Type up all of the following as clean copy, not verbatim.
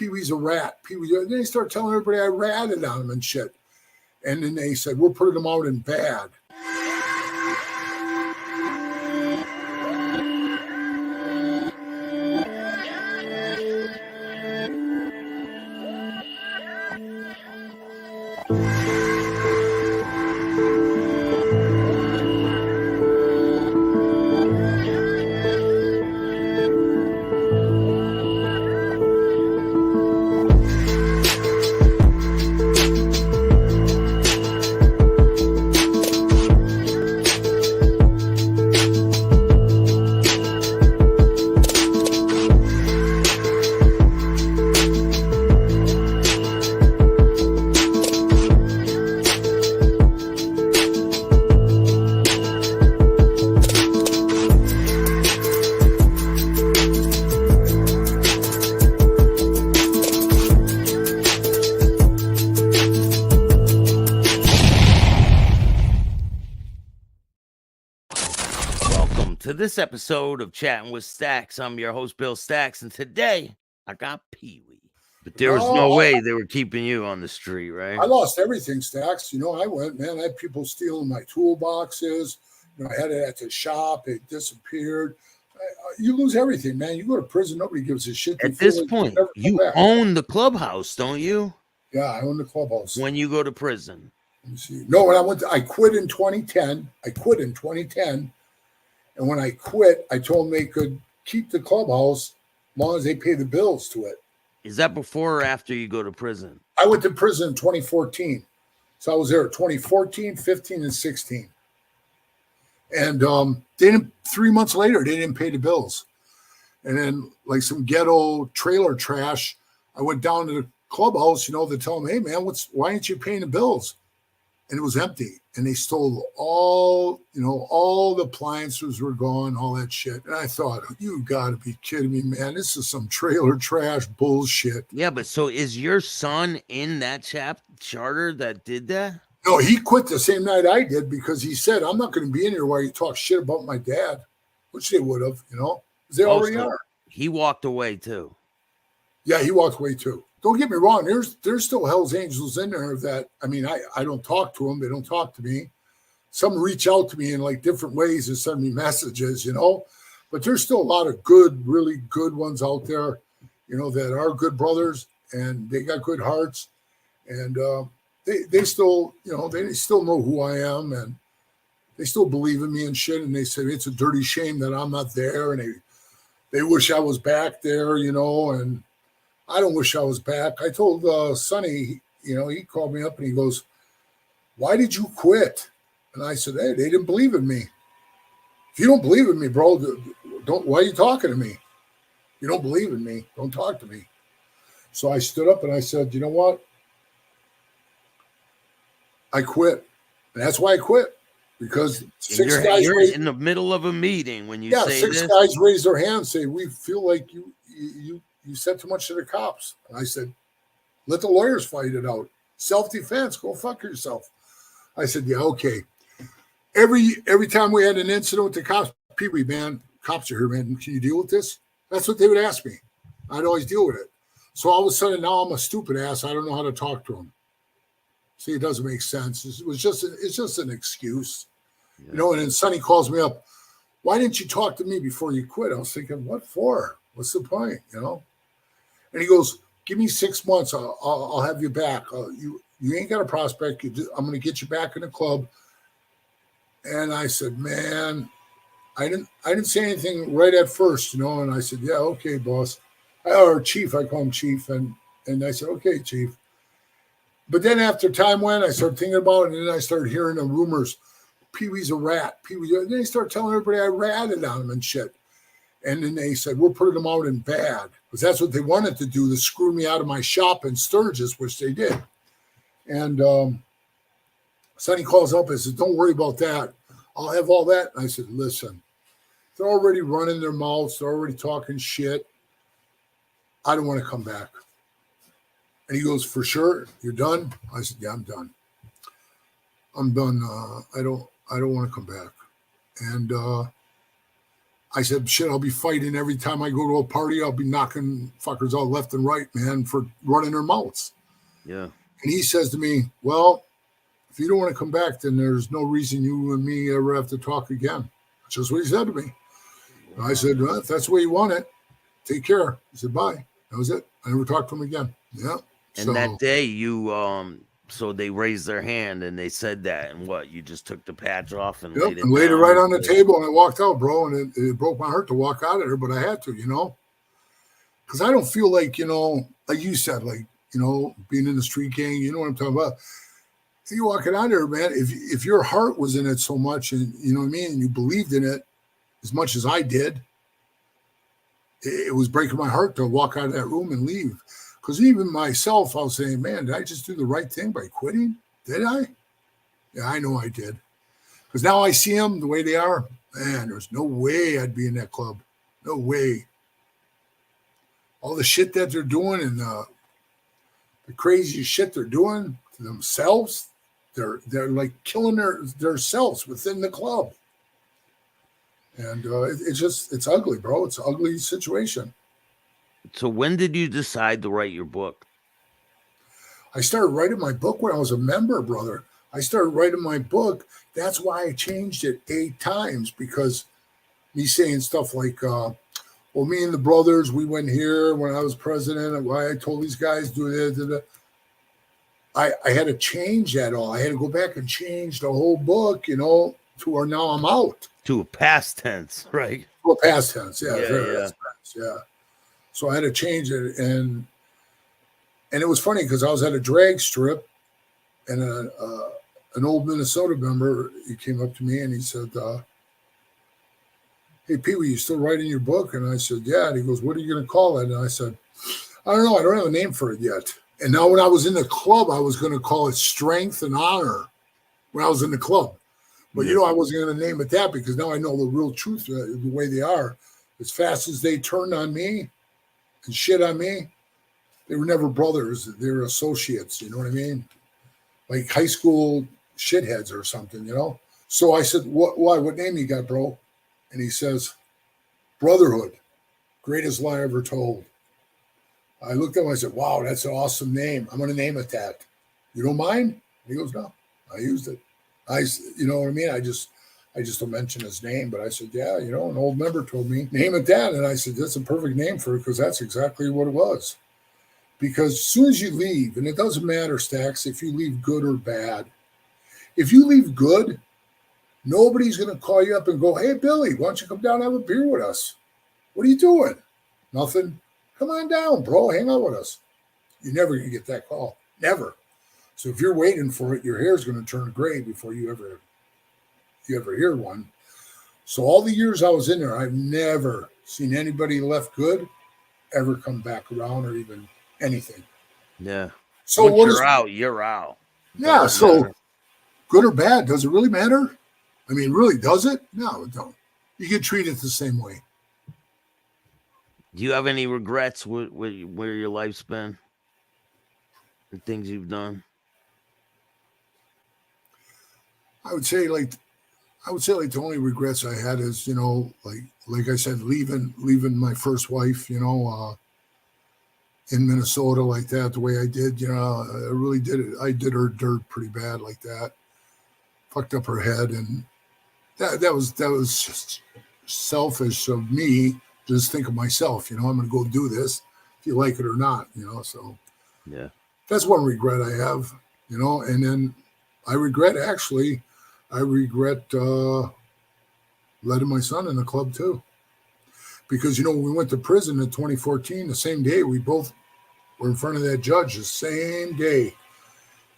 PeeWee's a rat. PeeWee. And then they start telling everybody I ratted on him and shit. And then they said, we're putting him out in bad. To this episode of Chatting with Staxx. I'm your host, Bill Staxx, and today I got PeeWee. But there was no way they were keeping you on the street, right? I lost everything, Staxx. You know, I went, man, I had people stealing my toolboxes. You know, I had it at the shop. It disappeared. You lose everything, man. You go to prison, nobody gives a shit. At this point, you own the clubhouse, don't you? Yeah, I own the clubhouse. When you go to prison. Let me see. No, when I quit in 2010. And when I quit, I told them they could keep the clubhouse as long as they pay the bills to it. Is that before or after you go to prison? I went to prison in 2014. So I was there 2014, 15, and 16. And they didn't, 3 months later, they didn't pay the bills. And then like some ghetto trailer trash, I went down to the clubhouse, you know, to tell them, hey, man, why aren't you paying the bills? And it was empty. And they stole all the appliances were gone, all that shit. And I thought, you got to be kidding me, man. This is some trailer trash bullshit. Yeah, but so is your son in that charter that did that? No, he quit the same night I did because he said, I'm not going to be in here while you talk shit about my dad, which they would have, you know, because they already are. He walked away too. Yeah, he walked away too. Don't get me wrong. There's still Hell's Angels in there that, I mean, I don't talk to them. They don't talk to me. Some reach out to me in like different ways and send me messages, you know, but there's still a lot of good, really good ones out there, you know, that are good brothers and they got good hearts and they still, you know, they still know who I am and they still believe in me and shit. And they say it's a dirty shame that I'm not there. And they wish I was back there, you know, and I don't wish I was back. I told Sonny, you know, he called me up and he goes, why did you quit? And I said, hey, they didn't believe in me. If you don't believe in me, bro, why are you talking to me? You don't believe in me. Don't talk to me. So I stood up and I said, you know what? I quit. And that's why I quit. Because you're in the middle of a meeting when you say six guys raise their hands and say, we feel like you said too much to the cops. And I said, let the lawyers fight it out. Self-defense, go fuck yourself. I said, yeah, okay. Every time we had an incident with the cops, PeeWee, man, cops are here, man. Can you deal with this? That's what they would ask me. I'd always deal with it. So all of a sudden now I'm a stupid ass. I don't know how to talk to them. See, it doesn't make sense. It's just an excuse. Yeah. You know, and then Sonny calls me up. Why didn't you talk to me before you quit? I was thinking, what for? What's the point? You know? And he goes, give me 6 months. I'll have you back. You ain't got a prospect. I'm going to get you back in the club. And I said, man, I didn't say anything right at first, you know. And I said, yeah, okay, boss. Or chief, I call him chief. And I said, okay, chief. But then after time went, I started thinking about it. And then I started hearing the rumors. PeeWee's a rat. PeeWee. And then they started telling everybody I ratted on him and shit. And then they said, we're putting them out in bad. Because that's what they wanted to do, to screw me out of my shop in Sturgis, which they did. And Sonny calls up and says, don't worry about that. I'll have all that. And I said, listen, they're already running their mouths. They're already talking shit. I don't want to come back. And he goes, for sure? You're done? I said, yeah, I'm done. I'm done. I don't want to come back. And I said, shit, I'll be fighting every time I go to a party. I'll be knocking fuckers out left and right, man, for running their mouths. Yeah. And he says to me, well, if you don't want to come back, then there's no reason you and me ever have to talk again. That's just what he said to me. And I said, well, if that's the way you want it, take care. He said, bye. That was it. I never talked to him again. Yeah. And that day so they raised their hand and they said that, and what, you just took the patch off and laid it right on the table, and I walked out, bro, and it broke my heart to walk out of there, but I had to, because I don't feel like, like you said, like, being in the street gang, you know what I'm talking about. You walking out there, man, if your heart was in it so much, and you know what I mean, and you believed in it as much as I did, it was breaking my heart to walk out of that room and leave. Because even myself, I was saying, man, did I just do the right thing by quitting? Did I? Yeah, I know I did. Because now I see them the way they are. Man, there's no way I'd be in that club. No way. All the shit that they're doing and the crazy shit they're doing to themselves, they're like killing their selves within the club. And it's ugly, bro. It's an ugly situation. So when did you decide to write your book? I started writing my book when I was a member, brother. I started writing my book. That's why I changed it 8 times, because me saying stuff like, well, me and the brothers, we went here when I was president, and why I told these guys do this. I had to change that all. I had to go back and change the whole book, to where now I'm out. To a past tense, right? To a past tense, yeah. Yeah. So I had to change it, and it was funny because I was at a drag strip, and an old Minnesota member, he came up to me and he said, hey, PeeWee, you still writing your book? And I said, yeah. And he goes, what are you going to call it? And I said, I don't know. I don't have a name for it yet. And now when I was in the club, I was going to call it Strength and Honor when I was in the club. But, I wasn't going to name it that, because now I know the real truth, the way they are. As fast as they turned on me and shit on me, they were never brothers. They were associates, you know what I mean? Like high school shitheads or something, So I said, why? What name you got, bro? And he says, Brotherhood, greatest lie ever told. I looked at him, I said, wow, that's an awesome name. I'm going to name it that. You don't mind? And he goes, no, I used it. You know what I mean? I just don't mention his name, but I said, yeah, an old member told me, name it that. And I said, that's a perfect name for it, because that's exactly what it was. Because as soon as you leave, and it doesn't matter, Staxx, if you leave good or bad. If you leave good, nobody's going to call you up and go, hey, Billy, why don't you come down and have a beer with us? What are you doing? Nothing. Come on down, bro. Hang out with us. You're never going to get that call. Never. So if you're waiting for it, your hair's going to turn gray before you ever hear one. So all the years I was in there, I've never seen anybody left good ever come back around or even anything. Yeah. So once you're out. Yeah. So good or bad, does it really matter? I mean, really, does it? No, it don't. You get treated the same way. Do you have any regrets with where your life's been and things you've done? I would say like the only regrets I had is, like I said, leaving my first wife, in Minnesota like that, the way I did, I really did it. I did her dirt pretty bad like that. Fucked up her head, and that was just selfish of me. Just think of myself, I'm going to go do this, if you like it or not, so yeah, that's one regret I have, and then I regret letting my son in the club too, because, when we went to prison in 2014, the same day, we both were in front of that judge the same day.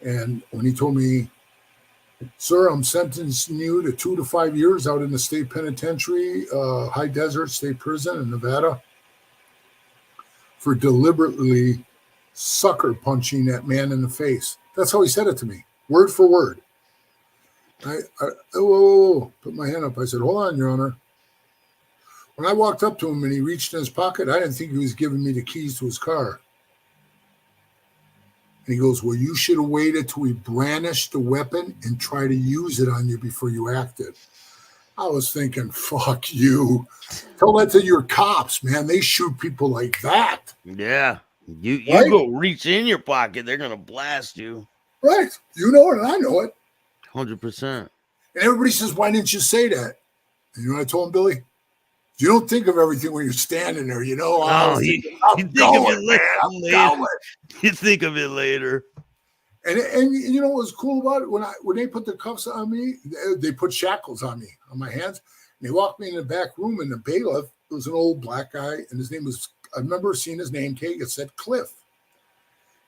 And when he told me, sir, I'm sentencing you to 2 to 5 years out in the state penitentiary, high desert state prison in Nevada, for deliberately sucker punching that man in the face. That's how he said it to me, word for word. I put my hand up. I said, hold on, Your Honor. When I walked up to him and he reached in his pocket, I didn't think he was giving me the keys to his car. And he goes, well, you should have waited till he brandished the weapon and try to use it on you before you acted. I was thinking, fuck you. Tell that to your cops, man. They shoot people like that. Yeah. You Right? go reach in your pocket, they're gonna blast you. Right. You know it and I know it. 100%. And everybody says, why didn't you say that? And you know what I told him, Billy? You don't think of everything when you're standing there, you know. I was thinking, I'm going, man. I'm going. You think of it later. And you know what was cool about it? When they put the cuffs on me, they put shackles on me, on my hands. And they walked me in the back room, and the bailiff was an old black guy, and his name was, I remember seeing his name tag. It said Cliff.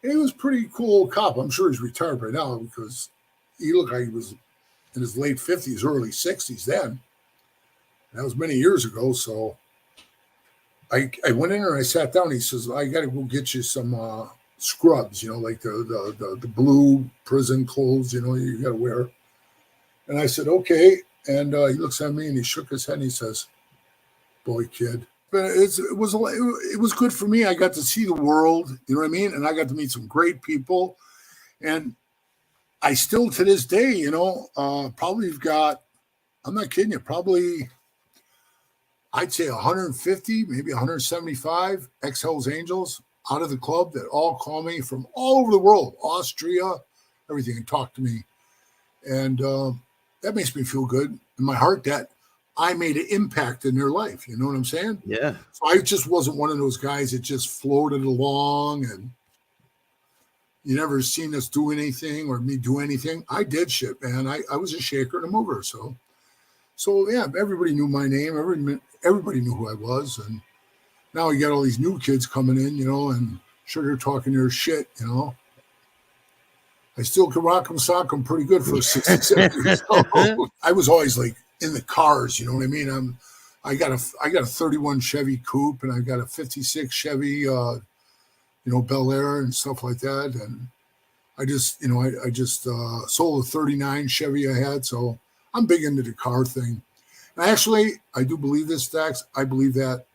And he was a pretty cool old cop. I'm sure he's retired by now because he looked like he was in his late 50s, early 60s then. That was many years ago. So I went in there and I sat down. He says, I got to go get you some scrubs, you know, like the blue prison clothes, you know, you got to wear. And I said, okay. And he looks at me and he shook his head and he says, boy, kid. But it was good for me. I got to see the world, you know what I mean? And I got to meet some great people. And I still, to this day, you know, probably got, I'm not kidding you, probably, I'd say 150, maybe 175 ex-Hells Angels out of the club that all call me from all over the world, Austria, everything, and talk to me. And that makes me feel good in my heart that I made an impact in their life. You know what I'm saying? Yeah. So I just wasn't one of those guys that just floated along and you never seen us do anything or me do anything. I did shit, man. I was a shaker and a mover. So yeah, everybody knew my name. Everybody knew who I was. And now you got all these new kids coming in, you know, and sure they're talking their shit, you know. I still can rock them, sock them pretty good for 67 years old. I was always like in the cars, you know what I mean? I got a 31 Chevy Coupe and I got a 56 Chevy, you know, Bel Air and stuff like that. And I just, you know, I just sold a 39 Chevy I had. So I'm big into the car thing. And actually, I do believe this, Staxx. I believe that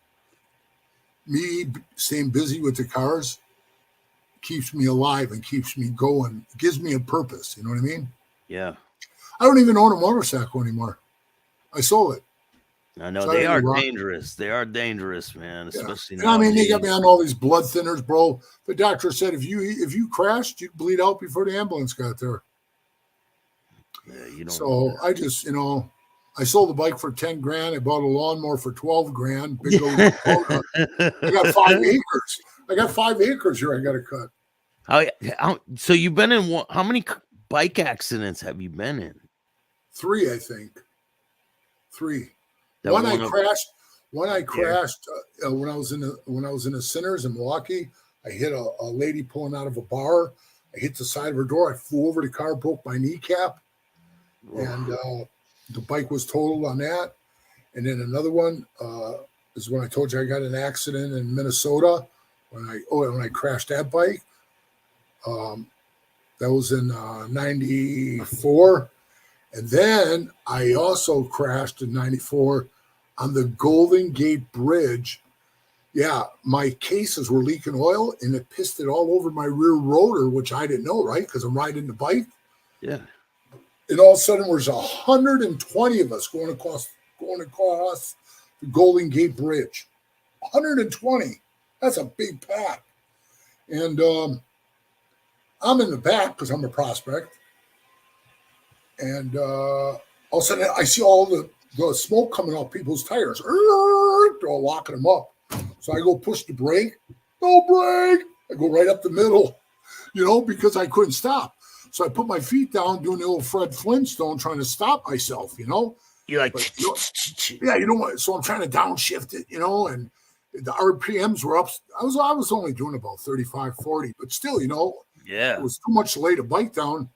me staying busy with the cars keeps me alive and keeps me going. It gives me a purpose. You know what I mean? Yeah. I don't even own a motorcycle anymore. I sold it. I know So they are dangerous. They are dangerous, man. Especially now. I mean, they got me on all these blood thinners, bro. The doctor said if you crashed, you'd bleed out before the ambulance got there. Yeah, you don't. So I just, you know, I sold the bike for 10 grand. I bought a lawnmower for 12 grand. Big old I got 5 acres. I got 5 acres here. I got to cut. So you've been in how many bike accidents have you been in? 3, I think. 3. One I crashed when I was in the Sinners in Milwaukee. I hit a lady pulling out of a bar. I hit the side of her door. I flew over the car, broke my kneecap, and the bike was totaled on that. And then another one is when I told you I got an accident in Minnesota when I crashed that bike. That was in 94. And then I also crashed in 94 on the Golden Gate Bridge. Yeah, my cases were leaking oil, and it pissed it all over my rear rotor, which I didn't know, right? Because I'm riding the bike. Yeah. And all of a sudden, there's 120 of us going across the Golden Gate Bridge. 120. That's a big pack. And I'm in the back because I'm a prospect. And all of a sudden, I see all the smoke coming off people's tires. They're all locking them up. So I go push the brake. No brake. I go right up the middle, you know, because I couldn't stop. So I put my feet down doing the old Fred Flintstone trying to stop myself, you know. You're like, yeah, you know what? So I'm trying to downshift it, you know, and the RPMs were up. I was only doing about 35, 40, but still, you know, yeah, it was too much to lay the bike down.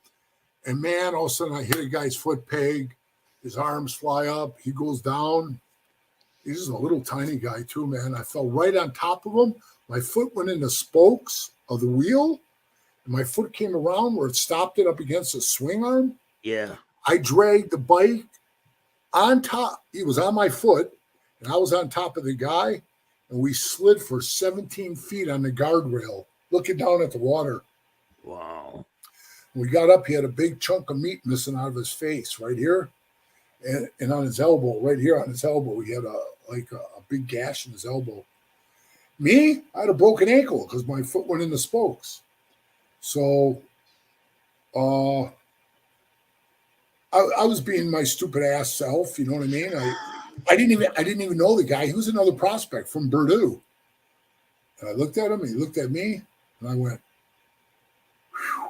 And man, all of a sudden I hit a guy's foot peg. His arms fly up. He goes down. He's just a little tiny guy too, man. I fell right on top of him. My foot went in the spokes of the wheel. And my foot came around where it stopped it up against the swing arm. Yeah. I dragged the bike on top. He was on my foot, and I was on top of the guy. And we slid for 17 feet on the guardrail, looking down at the water. Wow. When we got up, he had a big chunk of meat missing out of his face right here. and on his elbow, right here on his elbow, he had a big gash in his elbow. Me, I had a broken ankle because my foot went in the spokes. So I was being my stupid ass self, you know what I mean? I didn't even know the guy. He was another prospect from Purdue. And I looked at him, and he looked at me, and I went, whew.